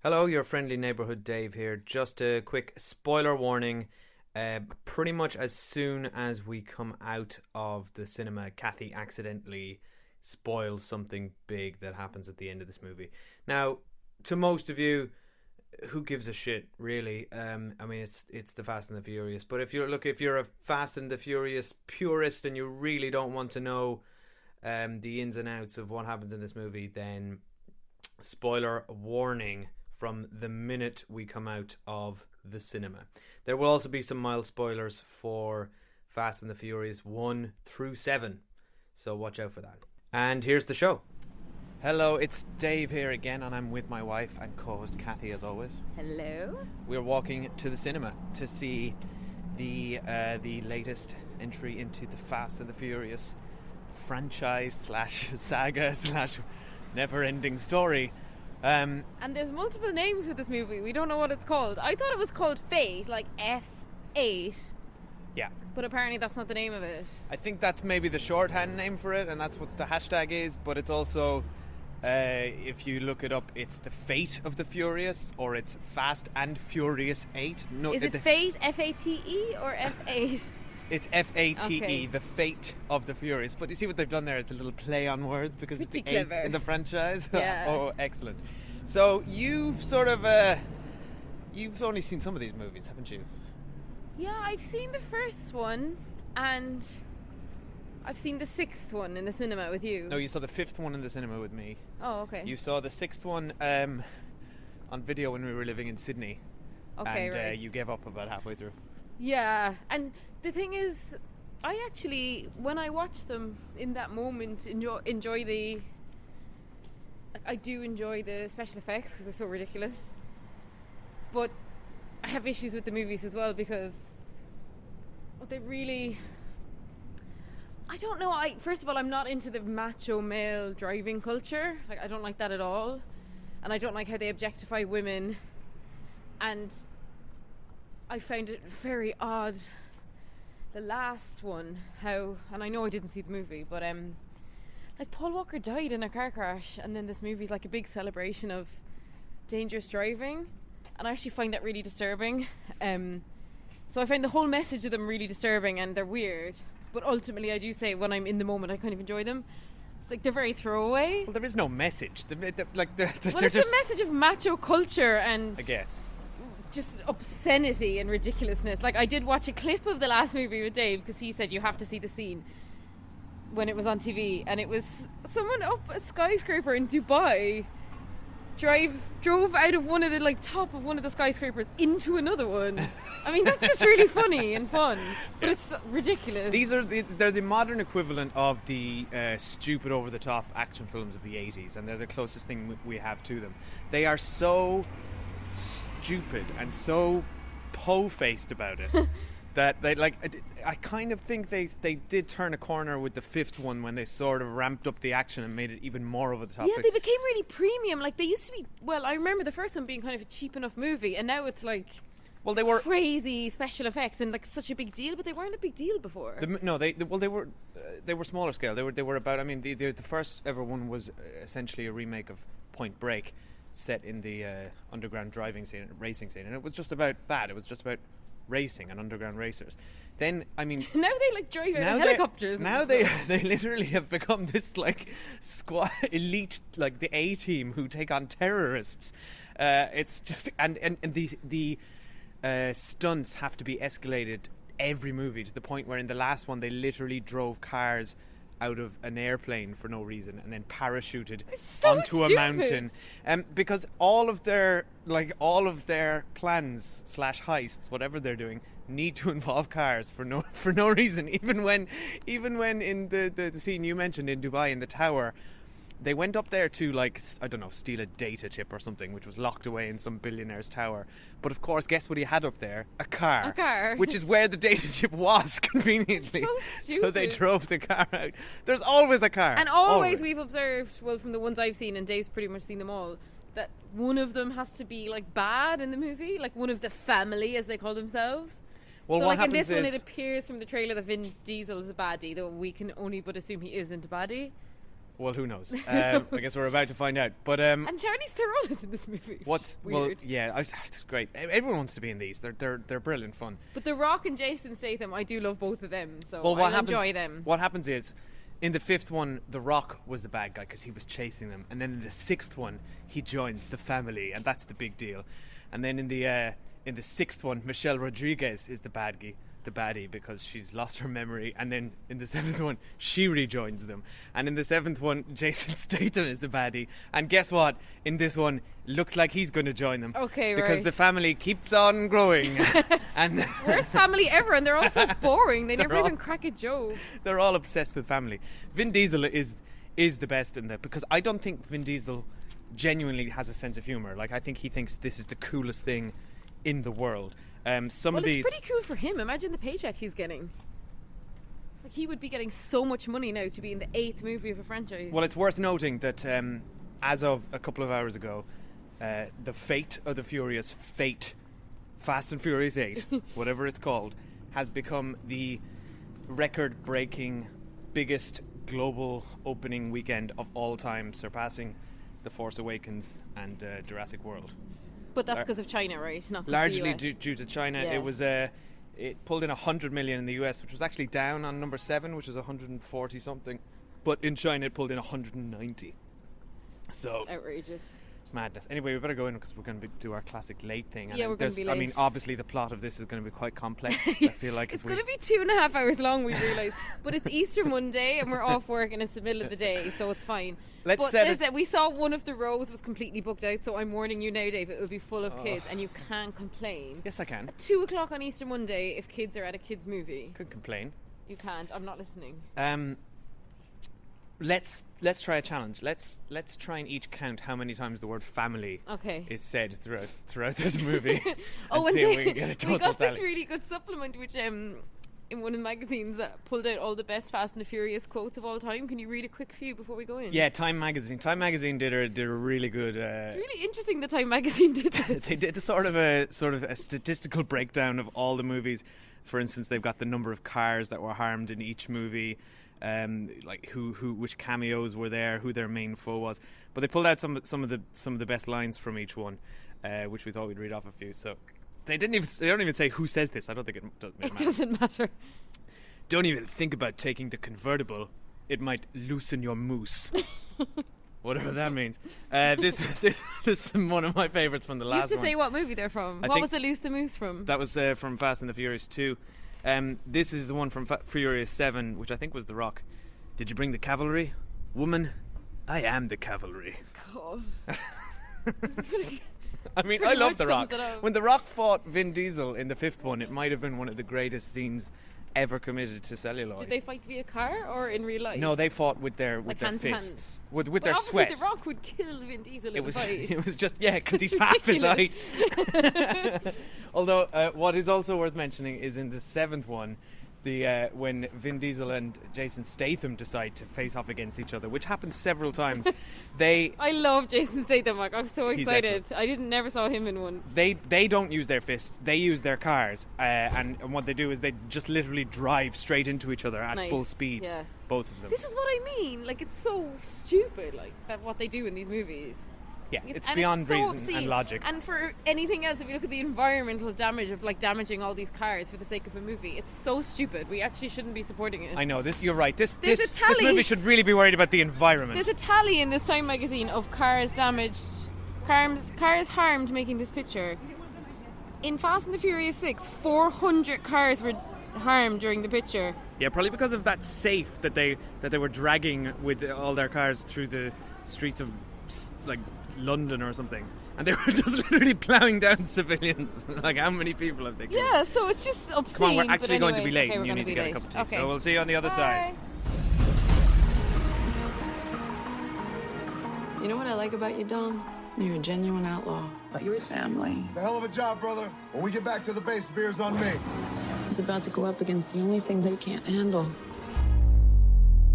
Hello, your friendly neighborhood Dave here. Just a quick spoiler warning. Pretty much as soon as we come out of the cinema, Cathy accidentally spoils something big that happens at the end of this movie. Now, to most of you, who gives a shit, really? I mean, it's the Fast and the Furious. But if you're a Fast and the Furious purist and you really don't want to know the ins and outs of what happens in this movie, then spoiler warning from the minute we come out of the cinema. There will also be some mild spoilers for Fast and the Furious 1 through 7, so watch out for that. And here's the show. Hello, it's Dave here again, and I'm with my wife and co-host Cathy as always. Hello. We're walking to the cinema to see the latest entry into the Fast and the Furious franchise slash saga slash never-ending story. And there's multiple names for this movie. We don't know what it's called. I thought it was called Fate, like F8. Yeah. But apparently that's not the name of it. I think that's maybe the shorthand name for it, and that's what the hashtag is, but it's also, if you look it up, it's the Fate of the Furious, or it's Fast and Furious 8. No, Is it Fate, F-A-T-E, or F8? It's F-A-T-E, Okay. the Fate of the Furious. But you see what they've done there? It's a little play on words because Pretty it's the 8th clever. in the franchise. Yeah. Oh, excellent. So you've sort of, you've only seen some of these movies, haven't you? Yeah, I've seen the first one, and I've seen the sixth one in the cinema with you. No, you saw the 5th one in the cinema with me. Oh, okay. You saw the 6th one on video when we were living in Sydney. Okay, And right. you gave up about halfway through. Yeah, and the thing is, I actually, when I watch them in that moment, enjoy the. I do enjoy the special effects because they're so ridiculous. But I have issues with the movies as well because they really. I don't know. First of all, I'm not into the macho male driving culture. Like, I don't like that at all, and I don't like how they objectify women. And I found it very odd. The last one, and I know I didn't see the movie, but like Paul Walker died in a car crash, and then this movie's like a big celebration of dangerous driving, and I actually find that really disturbing. So I find the whole message of them really disturbing, and they're weird. But ultimately, I do say when I'm in the moment, I kind of enjoy them. Like, they're very throwaway. Well, there is no message. Well, They're it's just, a message of macho culture and I guess. just obscenity and ridiculousness. Like, I did watch a clip of the last movie with Dave because he said you have to see the scene when it was on TV, and it was someone up a skyscraper in Dubai drove out of one of the top of one of the skyscrapers into another one. I mean, that's just really funny and fun, but it's ridiculous. They're the modern equivalent of the stupid over-the-top action films of the 80s, and they're the closest thing we have to them. They are so stupid and so po-faced about it that they I kind of think they did turn a corner with the 5th one when they sort of ramped up the action and made it even more over the top. Yeah, they became really premium. Like, they used to be. Well, I remember the first one being kind of a cheap enough movie, and now it's like. Well, they were crazy special effects and like such a big deal, but they weren't a big deal before. They were smaller scale. They were about. I mean, the first ever one was essentially a remake of Point Break, set in the underground racing scene, and it was just about that. It was just about racing and underground racers. Then, I mean, now they drive out helicopters. Now they literally have become this squad elite, like the A team who take on terrorists. It's just and the stunts have to be escalated every movie to the point where in the last one they literally drove cars out of an airplane for no reason and then parachuted so onto stupid. a mountain, because all of their plans / heists, whatever they're doing, need to involve cars for no reason. Even when in the scene you mentioned in Dubai in the tower, they went up there to, I don't know, steal a data chip or something, which was locked away in some billionaire's tower. But of course, guess what he had up there? A car. A car. Which is where the data chip was, conveniently. So stupid. So they drove the car out. There's always a car. And always we've observed, well, from the ones I've seen, and Dave's pretty much seen them all, that one of them has to be, bad in the movie. Like, one of the family, as they call themselves. Well, So, what in this happens one, is- it appears from the trailer that Vin Diesel is a baddie, though we can only but assume he isn't a baddie. Well, who knows? I guess we're about to find out. But And Charlize Theron is in this movie. what's weird. well, yeah, it's great. Everyone wants to be in these. They're brilliant fun. But The Rock and Jason Statham, I do love both of them, so Well, I enjoy them. What happens is, in the 5th one, The Rock was the bad guy because he was chasing them, and then in the 6th one, he joins the family, and that's the big deal. And then in the 6th one, Michelle Rodriguez is the baddie because she's lost her memory, and then in the 7th one she rejoins them, and in the 7th one Jason Statham is the baddie, and guess what, in this one looks like he's going to join them, because the family keeps on growing. And worst family ever, and they're all so boring. They never even crack a joke. They're all obsessed with family. Vin Diesel is the best in that, because I don't think Vin Diesel genuinely has a sense of humor. Like, I think he thinks this is the coolest thing in the world. Of these, it's pretty cool for him. Imagine the paycheck he's getting. Like, he would be getting so much money now to be in the 8th movie of a franchise. Well, it's worth noting that as of a couple of hours ago, the Fate of the Furious, Fast and Furious 8, whatever it's called, has become the record-breaking biggest global opening weekend of all time, surpassing The Force Awakens and Jurassic World. But that's because of China, right? Not 'cause largely the US. due to China. Yeah. It was it pulled in 100 million in the US, which was actually down on number 7, which was 140 something. But in China, it pulled in 190. So outrageous. Madness. Anyway, we better go in because we're going to do our classic late thing. Yeah, we're going to be late. I mean, obviously, the plot of this is going to be quite complex. I feel like it's going to be 2.5 hours long, we realise. But it's Easter Monday and we're off work and it's the middle of the day, so it's fine. We saw one of the rows was completely booked out, so I'm warning you now, Dave, it will be full of kids and you can't complain. Yes, I can. At 2 o'clock on Easter Monday, if kids are at a kids' movie. Could complain. You can't. I'm not listening. Let's try a challenge. Let's try and each count how many times the word family is said throughout this movie. And see if we can get a total we got tally. this really good supplement which in one of the magazines that pulled out all the best Fast and the Furious quotes of all time. Can you read a quick few before we go in? Yeah, Time Magazine. Time Magazine did a really good. It's really interesting the Time Magazine did this. They did a sort of a statistical breakdown of all the movies. For instance, they've got the number of cars that were harmed in each movie. Like which cameos were there, who their main foe was, but they pulled out some of the best lines from each one, which we thought we'd read off a few. So they don't even say who says this. I don't think it doesn't matter. Don't even think about taking the convertible. It might loosen your moose. Whatever that means. This is one of my favourites from the last one. You have to say what movie they're from. What was the Loose the Moose from? That was from Fast and the Furious 2. This is the one from Furious 7, which I think was The Rock. Did you bring the cavalry? Woman, I am the cavalry. God. I mean, I love The Rock. When The Rock fought Vin Diesel in the 5th one, it might have been one of the greatest scenes ever committed to celluloid. Did they fight via car or in real life? No, they fought with their fists. With their sweat. The Rock would kill Vin Diesel in a fight. It was just, because he's half his height. Although, what is also worth mentioning is in the 7th one, when Vin Diesel and Jason Statham decide to face off against each other, which happens several times. I love Jason Statham. Like, I'm so excited. I never saw him in one. They don't use their fists. They use their cars, and what they do is they just literally drive straight into each other at full speed. Yeah. Both of them. This is what I mean. Like, it's so stupid. Like what they do in these movies. Yeah, it's beyond reason and logic. And for anything else, if you look at the environmental damage of like damaging all these cars for the sake of a movie, it's so stupid. We actually shouldn't be supporting it. I know, you're right. This movie should really be worried about the environment. There's a tally in this Time magazine of cars damaged, cars harmed making this picture. In Fast and the Furious 6, 400 cars were harmed during the picture. Yeah, probably because of that safe that they were dragging with all their cars through the streets of like London or something, and they were just literally ploughing down civilians. Like, how many people have they killed? Yeah, so it's just obscene. Come on, we're actually going to be late. Okay, and you need to get a cup of tea. Okay. So we'll see you on the other side. You know what I like about you, Dom? You're a genuine outlaw, but you're family. The hell of a job, brother. When we get back to the base, beer's on me. He's about to go up against the only thing they can't handle.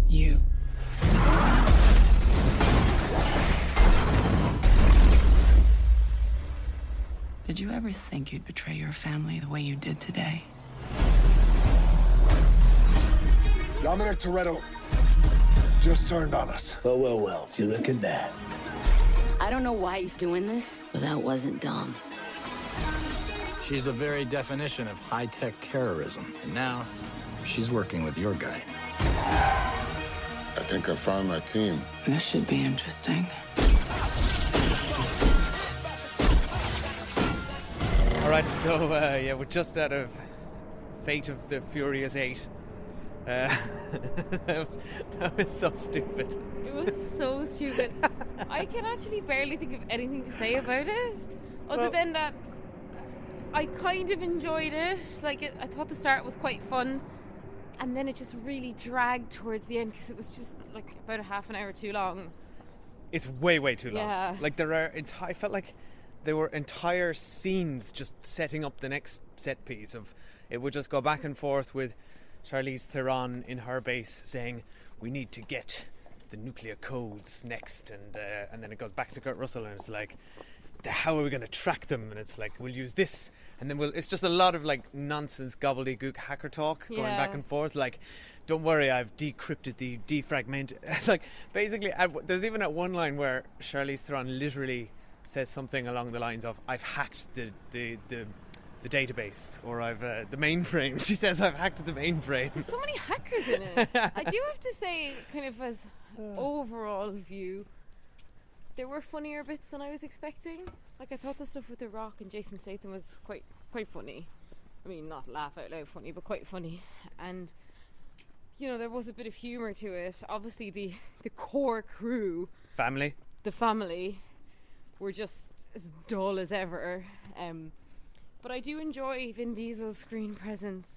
You. Did you ever think you'd betray your family the way you did today? Dominic Toretto, just turned on us. Well, you look at that. I don't know why he's doing this, but that wasn't dumb. She's the very definition of high-tech terrorism. And now, she's working with your guy. I think I found my team. This should be interesting. All right, so yeah, we're just out of Fate of the Furious 8. That was so stupid. It was so stupid. I can actually barely think of anything to say about it, other than that I kind of enjoyed it. I thought the start was quite fun, and then it just really dragged towards the end because it was just like about a half an hour too long. It's way too long. Yeah. Like I felt like there were entire scenes just setting up the next set piece of it would just go back and forth with Charlize Theron in her base saying, "We need to get the nuclear codes next," and then it goes back to Kurt Russell and it's like, how are we going to track them? And it's like, we'll use this, and then it's just a lot of like nonsense gobbledygook hacker talk going back and forth. Like, don't worry, I've decrypted the defragment. It's like basically there's even at one line where Charlize Theron literally says something along the lines of, "I've hacked the database," or "I've the mainframe." She says, "I've hacked the mainframe." There's so many hackers in it. I do have to say, kind of as overall view, there were funnier bits than I was expecting. Like, I thought the stuff with The Rock and Jason Statham was quite funny. I mean, not laugh out loud funny, but quite funny. And you know, there was a bit of humour to it. Obviously, the core crew, the family, were just as dull as ever. But I do enjoy Vin Diesel's screen presence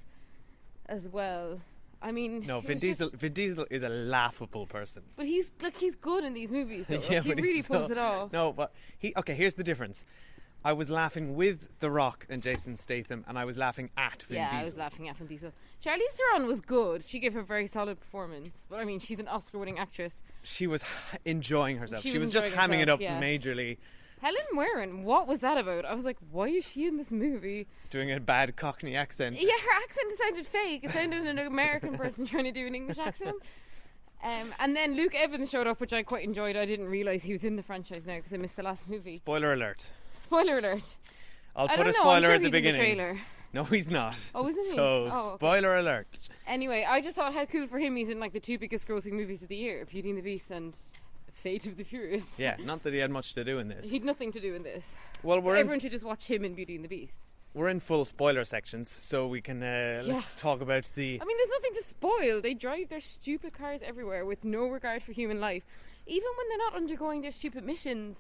as well. I mean, no, Vin Diesel is a laughable person. But he's good in these movies, though. Yeah, he really pulls it off. No, but here's the difference. I was laughing with The Rock and Jason Statham, and I was laughing at Vin Diesel. Yeah, I was laughing at Vin Diesel. Charlize Theron was good. She gave a very solid performance. But I mean, she's an Oscar-winning actress. She was enjoying herself. She was just enjoying hamming it up herself, yeah. majorly. Helen Mirren, what was that about? I was like, why is she in this movie? Doing a bad Cockney accent. Yeah, her accent sounded fake. It sounded an American person trying to do an English accent. And then Luke Evans showed up, which I quite enjoyed. I didn't realise he was in the franchise now because I missed the last movie. Spoiler alert. Spoiler alert. I'll put a spoiler at the beginning. In the trailer. No, he's not. Oh, isn't he? So, okay. Spoiler alert. Anyway, I just thought how cool for him. He's in like the two biggest grossing movies of the year, Beauty and the Beast and Fate of the Furious. Yeah, not that he had much to do in this. He'd nothing to do in this. Well, everyone should just watch him in Beauty and the Beast. We're in full spoiler sections, so we can let's talk about the... I mean, there's nothing to spoil. They drive their stupid cars everywhere with no regard for human life. Even when they're not undergoing their stupid missions,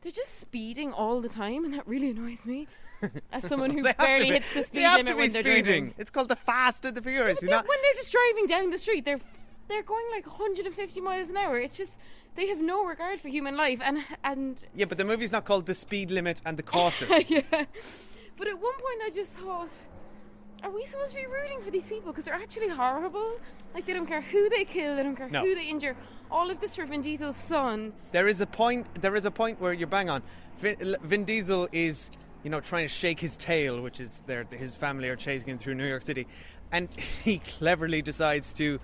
they're just speeding all the time, and that really annoys me. As someone who barely hits the speed limit when they're driving. It's called the Fast and the Furious. When they're just driving down the street, they're going like 150 miles an hour. It's just... They have no regard for human life, and yeah, but the movie's not called The Speed Limit and The Cautious. Yeah, but at one point I just thought, are we supposed to be rooting for these people because they're actually horrible? Like, they don't care who they kill, they don't care who they injure. All of this for Vin Diesel's son. There is a point where you're bang on. Vin Diesel is, you know, trying to shake his tail, which is his family are chasing him through New York City, and he cleverly decides to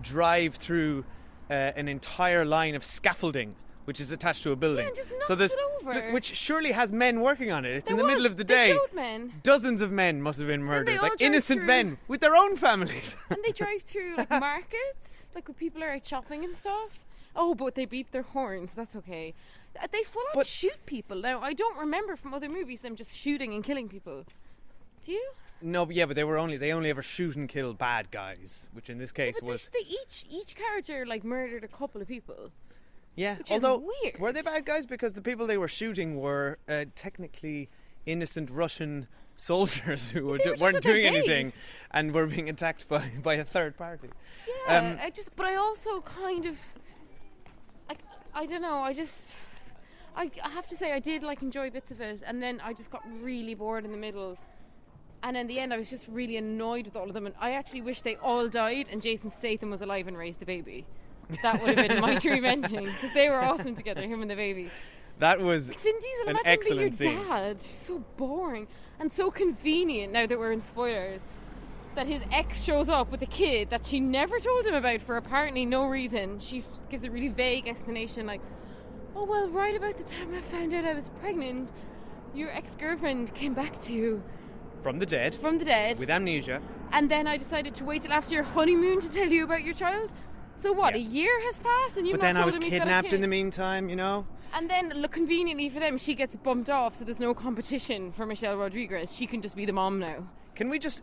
drive through an entire line of scaffolding which is attached to a building. Yeah, just knocks it over. Which surely has men working on it. It's in the middle of the day. They showed men. Dozens of men must have been murdered, like innocent through, men with their own families. And they drive through like markets, like when people are out shopping and stuff. Oh, but they beep their horns. That's okay. They full on shoot people. Now, I don't remember from other movies them just shooting and killing people. Do you? No, yeah, but they only ever shoot and kill bad guys, which in this case was. Each character like murdered a couple of people. Yeah, which although is weird. Were they bad guys? Because the people they were shooting were technically innocent Russian soldiers who weren't doing anything and were being attacked by a third party. Yeah, but I also kind of, I don't know. I have to say I did like enjoy bits of it, and then I just got really bored in the middle. And in the end, I was just really annoyed with all of them, and I actually wish they all died and Jason Statham was alive and raised the baby. That would have been my dream ending, because they were awesome together, him and the baby. That was like Vin Diesel, an imagine excellent being your scene. dad. So boring and so convenient. Now that we're in spoilers, that his ex shows up with a kid that she never told him about for apparently no reason. She gives a really vague explanation like, oh, well, right about the time I found out I was pregnant, your ex-girlfriend came back to you. From the dead. With amnesia. And then I decided to wait till after your honeymoon to tell you about your child. So what, a year has passed and you've But not then I told was him he's got a kidnapped kid? in the meantime, you know? And then, look, conveniently for them, she gets bumped off, so there's no competition for Michelle Rodriguez. She can just be the mom now. Can we just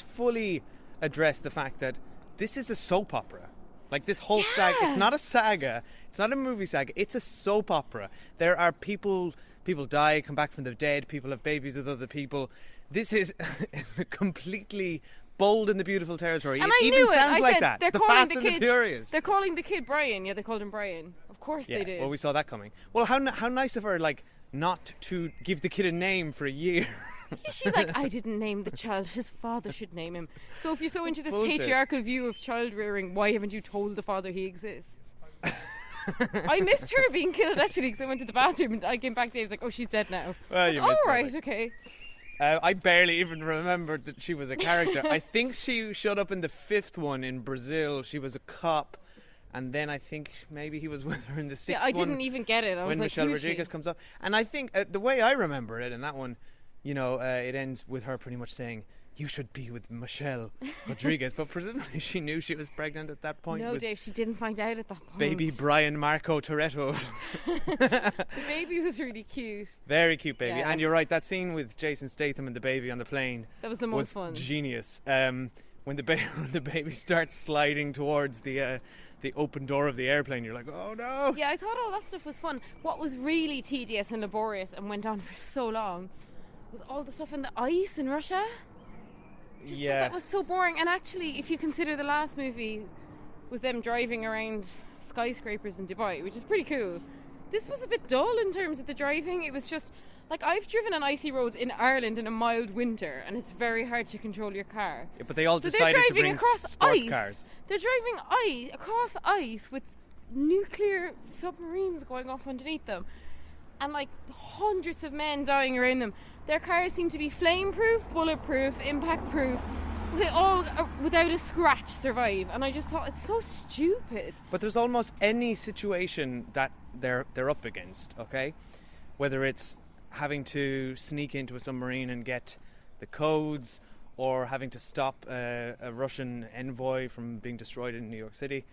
fully address the fact that this is a soap opera? Like this whole saga, it's not a saga, it's not a movie saga, it's a soap opera. There are people die, come back from the dead, people have babies with other people. This is completely Bold and the Beautiful territory. And it I even knew it. sounds I like said, that. They're the calling Fast the and kid, the Furious. They're calling the kid Brian. Yeah, they called him Brian. Of course they did. Well, we saw that coming. Well, how nice of her, like, not to give the kid a name for a year. She's like, I didn't name the child. His father should name him. So if you're so into this bullshit. patriarchal view of child rearing, why haven't you told the father he exists? I missed her being killed actually because I went to the bathroom and I came back. Dave's like, oh, she's dead now. Well, you Like, missed all that, right, like. okay. I barely even remembered that she was a character. I think she showed up in the 5th one in Brazil. She was a cop. And then I think maybe he was with her in the 6th Yeah, I one. didn't even get it. I was when like, Michelle who's she? Rodriguez comes up. And I think the way I remember it in that one, you know, it ends with her pretty much saying, you should be with Michelle Rodriguez. But presumably she knew she was pregnant at that point. No, with Dave, she didn't find out at that point. baby Brian Marco Toretto. The baby was really cute. Very cute baby. Yeah. And you're right, that scene with Jason Statham and the baby on the plane That was the most fun. genius. When the baby starts sliding towards the open door of the airplane, you're like, oh no. Yeah, I thought all that stuff was fun. What was really tedious and laborious and went on for so long was all the stuff in the ice in Russia. Just Yeah. that was so boring. And actually, if you consider the last movie was them driving around skyscrapers in Dubai, which is pretty cool, this was a bit dull in terms of the driving. It was just like, I've driven on icy roads in Ireland in a mild winter and it's very hard to control your car. Yeah, but they all So they're decided to driving bring across sports ice. cars. They're driving across ice with nuclear submarines going off underneath them, and like hundreds of men dying around them. Their cars seem to be flame-proof, bulletproof, impact-proof. They all, without a scratch, survive. And I just thought, it's so stupid. But there's almost any situation that they're up against, okay? Whether it's having to sneak into a submarine and get the codes, or having to stop a Russian envoy from being destroyed in New York City.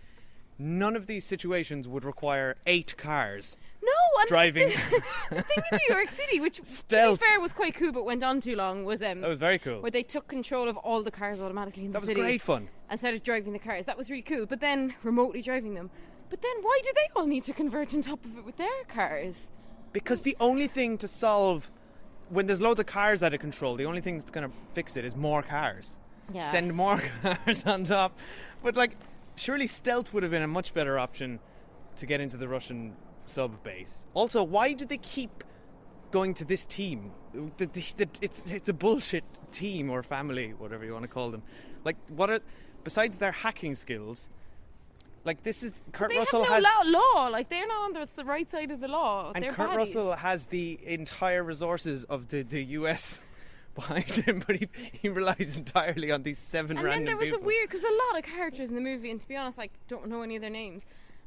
None of these situations would require 8 cars No, and driving. the thing in New York City, which Stealth. to be fair was quite cool but went on too long, was That was very cool. where they took control of all the cars automatically in That the was city. great fun. And started driving the cars. That was really cool. But then remotely driving them. But then why do they all need to converge on top of it with their cars? Because the only thing to solve, when there's loads of cars out of control, the only thing that's going to fix it is more cars. Yeah. Send more cars on top. But like, surely stealth would have been a much better option to get into the Russian sub base. Also, why do they keep going to this team? It's a bullshit team or family, whatever you want to call them. Like, what are, besides their hacking skills, like, this is Kurt They Russell have has no law. Like, they're not on the right side of the law. and They're Kurt baddies. Russell has the entire resources of the US behind him, but he relies entirely on these 7 And random then there was people. a weird, because a lot of characters in the movie, and to be honest, I don't know any of their names.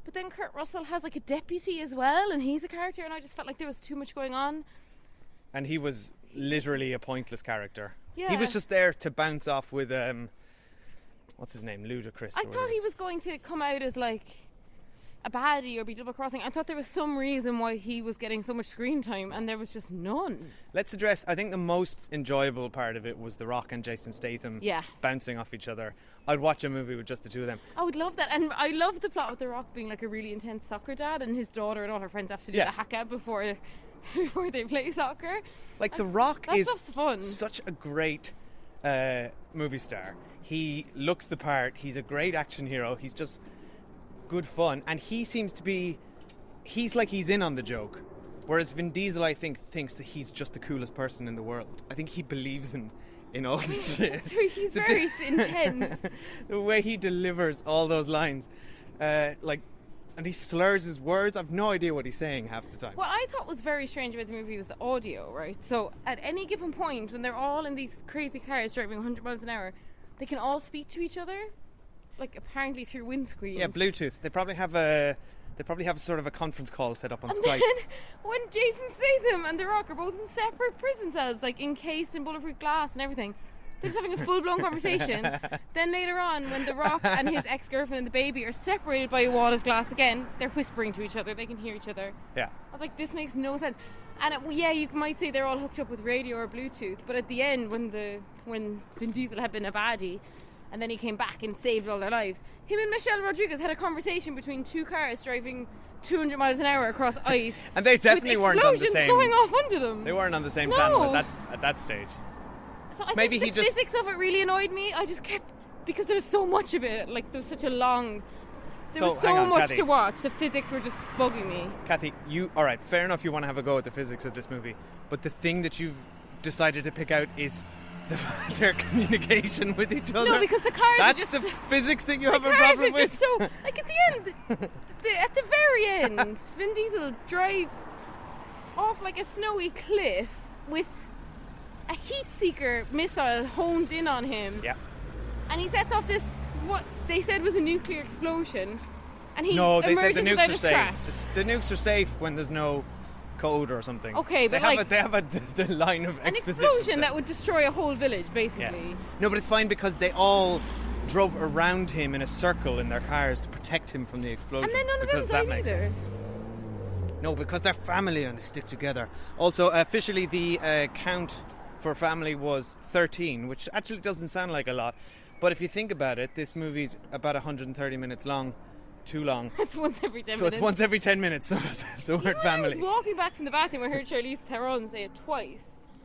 But then Kurt Russell has like a deputy as well, and he's a character, and I just felt like there was too much going on. And he was literally a pointless character. Yeah. He was just there to bounce off with what's his name, Ludacris. I thought he was going to come out as like a baddie or be double crossing. I thought there was some reason why he was getting so much screen time, and there was just none. Let's address, I think the most enjoyable part of it was The Rock and Jason Statham Yeah. bouncing off each other. I'd watch a movie with just the two of them. I would love that, and I love the plot with The Rock being like a really intense soccer dad, and his daughter and all her friends have to do Yeah. the haka before they play soccer. Like, The Rock That is stuff's fun. such a great movie star. He looks the part. He's a great action hero. He's just good fun, and he seems to be. He's like he's in on the joke, whereas Vin Diesel, I think, thinks that he's just the coolest person in the world. I think he believes in all this shit. So he's very intense. The way he delivers all those lines, like, and he slurs his words. I've no idea what he's saying half the time. What I thought was very strange about the movie was the audio, right? So at any given point, when they're all in these crazy cars driving 100 miles an hour, they can all speak to each other, like apparently through windscreens. Yeah, Bluetooth. They probably have a sort of a conference call set up on And Skype. then when Jason Statham and The Rock are both in separate prison cells, like encased in bulletproof glass and everything, they're just having a full-blown conversation. Then later on, when The Rock and his ex-girlfriend and the baby are separated by a wall of glass again, they're whispering to each other. They can hear each other. Yeah. I was like, this makes no sense. And yeah, you might say they're all hooked up with radio or Bluetooth, but at the end, when Vin Diesel had been a baddie, and then he came back and saved all their lives, him and Michelle Rodriguez had a conversation between two cars driving 200 miles an hour across ice. And they definitely weren't on the same. Explosions going off under them. They weren't on the same No. channel at that stage. So I Maybe think the physics of it really annoyed me. I just kept, because there was so much of it. Like there was such a long. There was so hang on, much Cathy. to watch. The physics were just bugging me. Cathy, all right, fair enough. You want to have a go at the physics of this movie, but the thing that you've decided to pick out is their communication with each other. No, because the cars That's are just the physics that you have a the cars problem are with. just so like at the end, at the very end, Vin Diesel drives off like a snowy cliff with a heat seeker missile honed in on him. Yeah. And he sets off this, what they said was a nuclear explosion, and he No, they said emerges the nukes without are a scratch. safe. The nukes are safe when there's no code or something. Okay, but they have a line of an exposition. explosion that would destroy a whole village, basically. Yeah. No, but it's fine because they all drove around him in a circle in their cars to protect him from the explosion. And then none of them because that died makes either. sense. No, because they're family and they stick together. Also, officially the count for family was 13, which actually doesn't sound like a lot. But if you think about it, this movie's about 130 minutes long. Too long. It's once every 10 So minutes. it's once every 10 minutes, so it's the word Even when I family. was walking back from the bathroom, I heard Charlize Theron say it twice.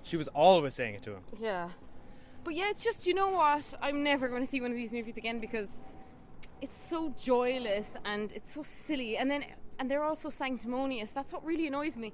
She was always saying it to him. Yeah. But yeah, it's just, you know what? I'm never going to see one of these movies again because it's so joyless and it's so silly. And they're all so sanctimonious. That's what really annoys me.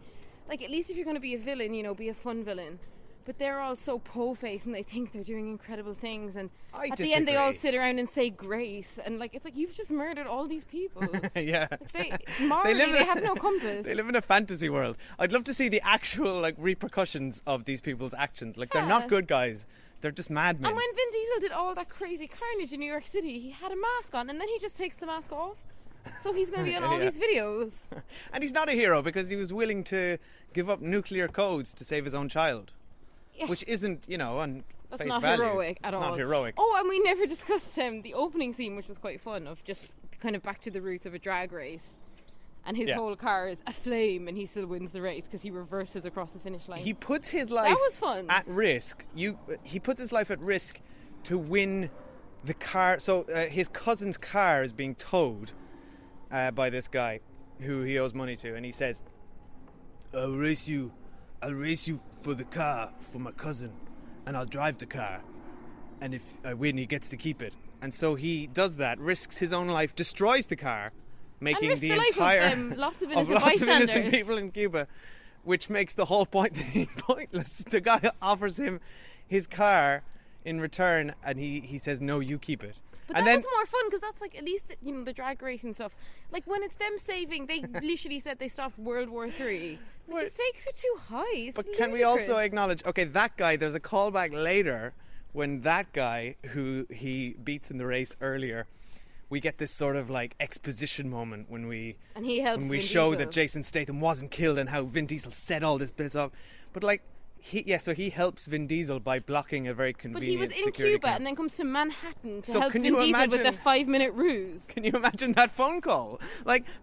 Like, at least if you're going to be a villain, you know, be a fun villain. But they're all so po-faced and they think they're doing incredible things. And I at the end, they all disagree. sit around and say grace. And, like, it's like, you've just murdered all these people. Yeah. Like morally, they have no compass. They live in a fantasy world. I'd love to see the actual repercussions of these people's actions. Like they're not Yeah. good guys. They're just madmen. And when Vin Diesel did all that crazy carnage in New York City, he had a mask on, and then he just takes the mask off. So he's going to be on all Yeah. these videos. And he's not a hero because he was willing to give up nuclear codes to save his own child. Yeah. Which isn't, on That's face not value. heroic at it's all. not heroic. Oh, and we never discussed the opening scene, which was quite fun, of just kind of back to the roots of a drag race. And his Yeah. whole car is aflame, and he still wins the race because he reverses across the finish line. He puts his life was fun. at risk. He puts his life at risk to win the car. So his cousin's car is being towed by this guy who he owes money to, and he says, I'll race you for the car for my cousin, and I'll drive the car, and if I win he gets to keep it. And so he does that, risks his own life, destroys the car, making risks the the life of, entire lots of of innocent lots of innocent bystanders. people in Cuba, which makes the whole point pointless. The guy offers him his car in return, and he says, no, you keep it. But and that then was more fun because that's like at least the drag race and stuff. Like when it's them saving, they literally said they stopped World War III. Well, The stakes are too high. It's but can we also ludicrous. acknowledge, okay, that guy, there's a callback later when that guy who he beats in the race earlier, we get this sort of exposition moment when we And he helps when we Vin show Diesel. that Jason Statham wasn't killed and how Vin Diesel set all this bit up. But so he helps Vin Diesel by blocking a very But convenient he was in security Cuba camera. and then comes to Manhattan to So help can Vin you Diesel with imagine- a 5-minute ruse. Can you imagine that phone call?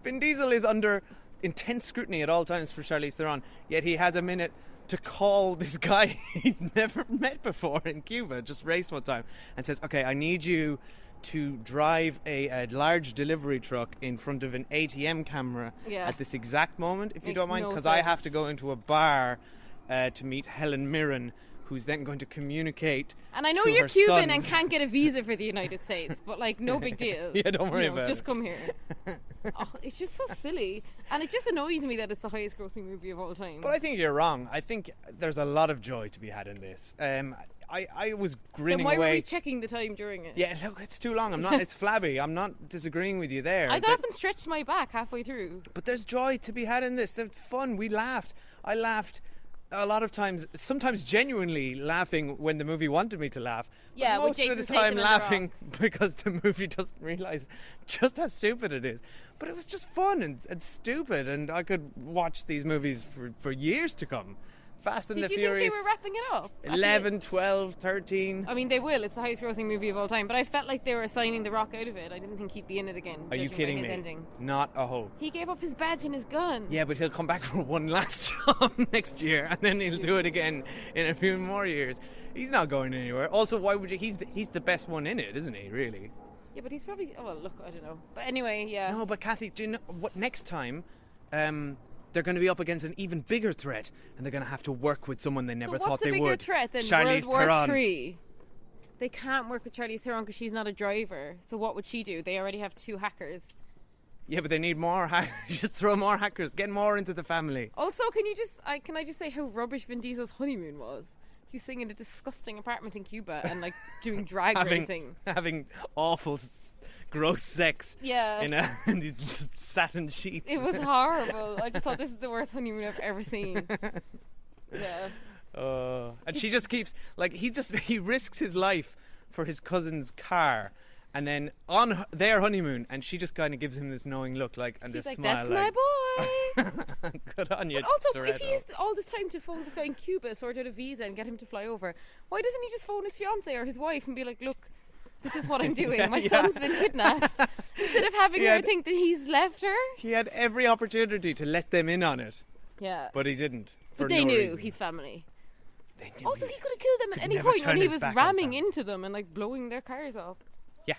Vin Diesel is under intense scrutiny at all times for Charlize Theron, yet he has a minute to call this guy he'd never met before in Cuba, just raced one time, and says, okay, I need you to drive a large delivery truck in front of an ATM camera Yeah. at this exact moment, if you Makes don't mind, no because I sense. have to go into a bar to meet Helen Mirren, who's then going to communicate And I know to you're her Cuban and sons. can't get a visa for the United States, but no big deal. Yeah, don't worry about just it. come here. Oh, it's just so silly. And it just annoys me that it's the highest grossing movie of all time. But I think you're wrong. I think there's a lot of joy to be had in this. I was then grinning why were away. we checking the time during it? Yeah, look, it's too long. It's flabby. I'm not disagreeing with you there. I got up and stretched my back halfway through. But there's joy to be had in this. They're fun. We laughed. I laughed a lot of times, sometimes genuinely laughing when the movie wanted me to laugh. Yeah, but with most of Jason the Statham time in The laughing because the movie doesn't realise just how stupid it is. But it was just fun and stupid, and I could watch these movies for years to come. Fast and Did the you Furious. think they were wrapping it up? 11, 12, 13. I mean, they will. It's the highest grossing movie of all time. But I felt like they were signing The Rock out of it. I didn't think he'd be in it again. Are you judging by kidding his me? Ending. Not a hope. He gave up his badge and his gun. Yeah, but he'll come back for one last job next year, and then he'll do it again in a few more years. He's not going anywhere. Also, why would you? He's the best one in it, isn't he? Really? Yeah, but he's probably. Oh well, look, I don't know. But anyway, yeah. No, but Cathy, do you know what? Next time, they're going to be up against an even bigger threat, and they're going to have to work with someone they never thought they would. What's the bigger threat than Charlize World War Theron. III? They can't work with Charlize Theron because she's not a driver. So what would she do? They already have 2 hackers. Yeah, but they need more hackers. Just throw more hackers. Get more into the family. Also, can I just say how rubbish Vin Diesel's honeymoon was? He was staying in a disgusting apartment in Cuba and like doing drag racing. Having awful, gross sex. Yeah. In these satin sheets. It was horrible. I just thought this is the worst honeymoon I've ever seen. Yeah. And she just keeps he risks his life for his cousin's car, and then on their honeymoon, and she just kind of gives him this knowing look, and She's this like, smile. "That's my boy." Good on you. But also, Toretto. if he has all this time to phone this guy in Cuba, sort out a visa, and get him to fly over, why doesn't he just phone his fiance or his wife and be like, "Look, this is what I'm doing. My son's been kidnapped," instead of having her think that he's left her. He had every opportunity to let them in on it, Yeah. but he didn't. But they knew his family. They knew Also, he could have killed them at any never point when turn he his was back on ramming family. into them and like blowing their cars off. Yeah.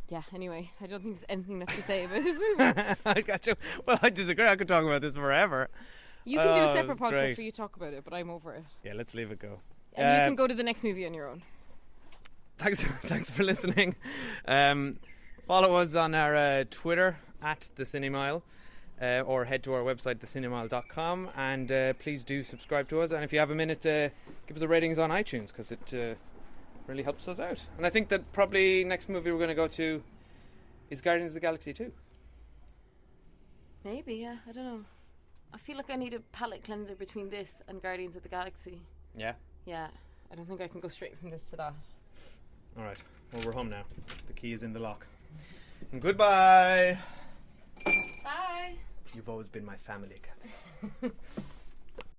Yeah, anyway, I don't think there's anything left to say about this movie. I got you. Well, I disagree. I could talk about this forever. You can do a Oh, separate it's podcast great. where you talk about it, but I'm over it. Yeah, let's leave it go. And you can go to the next movie on your own. Thanks for listening. Follow us on our Twitter at The Cinemile, or head to our website, thecinemile.com, and please do subscribe to us. And if you have a minute, give us a ratings on iTunes, because it really helps us out. And I think that probably next movie we're going to go to is Guardians of the Galaxy 2. Maybe, yeah, I don't know. I feel like I need a palate cleanser between this and Guardians of the Galaxy. Yeah? Yeah, I don't think I can go straight from this to that. All right. Well, we're home now. The key is in the lock. And goodbye. Bye. You've always been my family, Cathy.